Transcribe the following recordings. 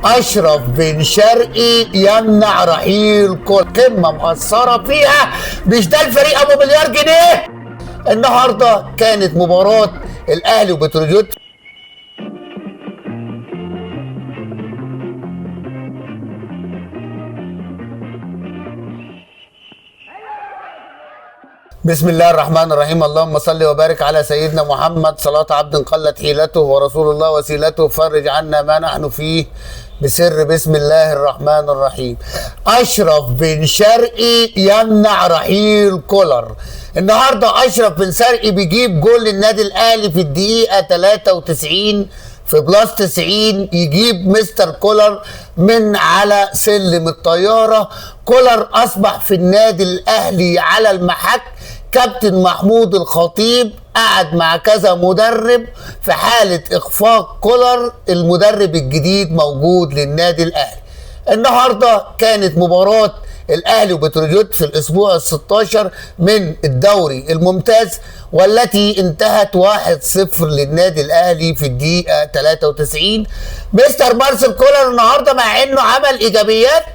اشرف بن شرقي يمنع رحيل كل قمه مؤثره فيها. مش ده الفريق ابو مليار جنيه؟ النهارده كانت مباراه الاهلي وبتروجيت. بسم الله الرحمن الرحيم. اللهم صل وبارك على سيدنا محمد صلاة عبد قلت حيلته ورسول الله وسيلته، فرج عنا ما نحن فيه بسر بسم الله الرحمن الرحيم. أشرف بن شرقي يمنع رحيل كولر. النهارده أشرف بن شرقي بيجيب جول للنادي الأهلي في الدقيقة 93 في بلس 90، يجيب مستر كولر من على سلم الطيارة. كولر أصبح في النادي الأهلي على المحك. كابتن محمود الخطيب قعد مع كذا مدرب في حالة إخفاق كولر. المدرب الجديد موجود للنادي الأهلي. النهاردة كانت مباراة الأهلي وبتروجيت في الأسبوع ال16 من الدوري الممتاز، والتي انتهت 1-0 للنادي الأهلي في الدقيقة 93. مستر مارسيل كولر النهاردة مع أنه عمل إيجابيات،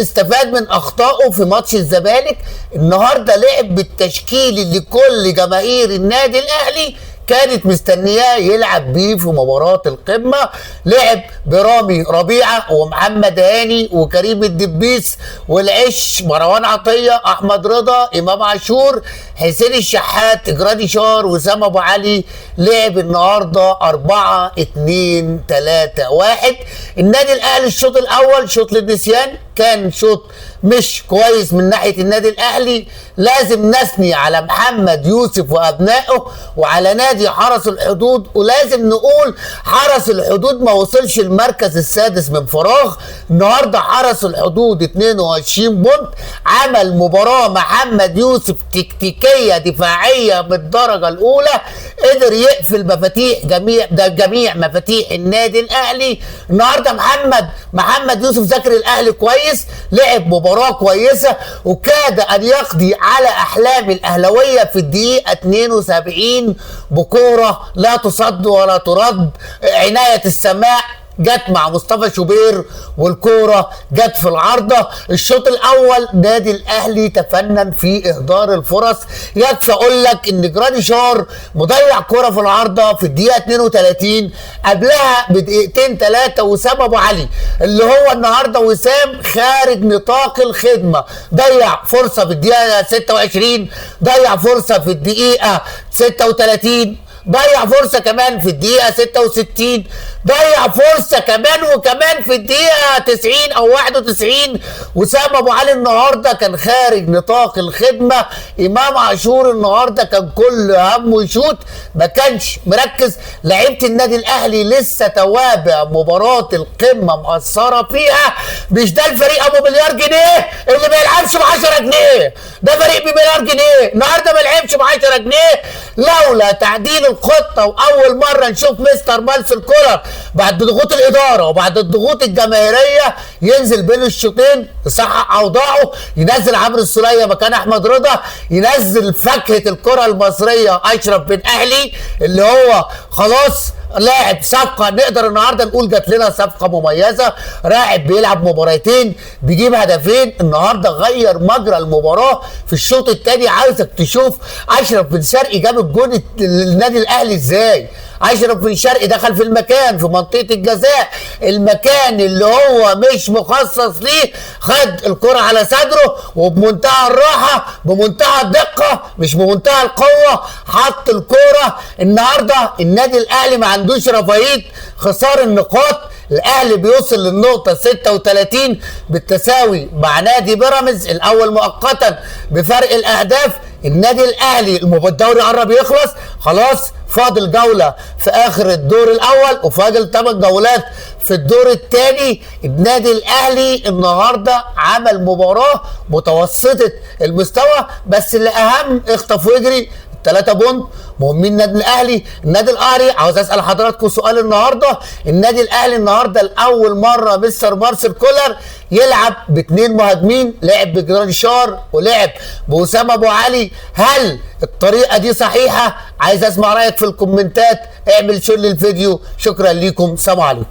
استفاد من اخطائه في ماتش الزمالك. النهارده لعب بالتشكيل اللي كل جماهير النادي الاهلي كانت مستنياه يلعب بيه في مباراه القمه. لعب برامي ربيعه ومحمد هاني وكريم الدبيس والعش، مروان عطيه، احمد رضا، امام عاشور، حسين الشحات، جراديشار، وسام ابو علي. لعب النهارده 4-2-3-1. النادي الاهلي الشوط الاول شوط للنسيان، كان شوط مش كويس من ناحيه النادي الاهلي. لازم نثني على محمد يوسف وابنائه وعلى نادي حرس الحدود، ولازم نقول حرس الحدود ما وصلش المركز السادس من فراغ. النهارده حرس الحدود 22 بونت. عمل مباراه محمد يوسف تكتيكيه دفاعيه بالدرجه الاولى، قدر يقفل مفاتيح جميع مفاتيح النادي الاهلي. النهارده محمد يوسف ذاكر الاهلي كويس، لعب مباراه كويسه وكاد ان يقضي على احلام الاهلاويه في الدقيقه 72 بكوره لا تصد ولا ترد. عنايه السماء جت مع مصطفى شوبير والكوره جت في العارضه. الشوط الاول نادي الاهلي تفنن في اهدار الفرص. يكفي اقول لك ان جراديشار مضيع كوره في العارضه في الدقيقه 32، قبلها بدقيقتين 3 وسام ابو علي اللي هو النهارده وسام خارج نطاق الخدمه. ضيع فرصه في الدقيقه 26، ضيع فرصه في الدقيقه 36، ضيع فرصة كمان في الدقيقة 66، ضيع فرصة كمان في الدقيقة 90 أو 91. وسام أبو علي النهاردة كان خارج نطاق الخدمة. إمام عاشور النهاردة كان كل همه يشوط، ما كانش مركز. لعيبة النادي الأهلي لسه توابع مباراة القمة مؤثرة فيها. مش ده الفريق أبو مليار جنيه اللي ما يلعبش ب10 جنيه، ده فريق بمليار جنيه. النهاردة ما لعبش ب10 جنيه لولا تعديل الخطه. واول مره نشوف مستر مارسيل كولر بعد ضغوط الاداره وبعد الضغوط الجماهيريه ينزل بين الشوطين يصحح اوضاعه، ينزل عمرو السوليه مكان احمد رضا، ينزل فاكهه الكره المصريه اشرف بن اهلي اللي هو خلاص لاعب صفقه. نقدر النهارده نقول جات لنا صفقه مميزه، لاعب بيلعب مباراتين بيجيب هدفين. النهارده غير مجرى المباراه في الشوط الثاني. عايزك تشوف اشرف بن شرقي جاب الجون للنادي الاهلي ازاي. اشرف بن شرقي دخل في المكان، في منطقه الجزاء، المكان اللي هو مش مخصص ليه، خد الكره على صدره وبمنتهى الراحه بمنتهى الدقه مش بمنتهى القوه حط الكره. النهارده النادي الاهلي ما عندوش رفاهيه خسار النقاط. الاهلي بيوصل للنقطه 36 بالتساوي مع نادي بيراميدز الاول مؤقتا بفرق الاهداف. النادي الاهلي الدوري قرب يخلص خلاص، فاضل جوله في اخر الدور الاول وفاضل 8 جولات في الدور الثاني. النادي الاهلي النهارده عمل مباراه متوسطه المستوى، بس الاهم اخطف واجري. 3 بونت مهمين النادي الاهلي. النادي الاهلي عاوز اسال حضراتكم سؤال النهارده، النادي الاهلي النهارده لاول مره مستر مارسيل كولر يلعب باثنين مهاجمين، لعب بجرانشار ولعب باسامه ابو علي. هل الطريقه دي صحيحه؟ عايز اسمع رايك في الكومنتات، اعمل شير للفيديو. شكرا ليكم، سلام عليكم.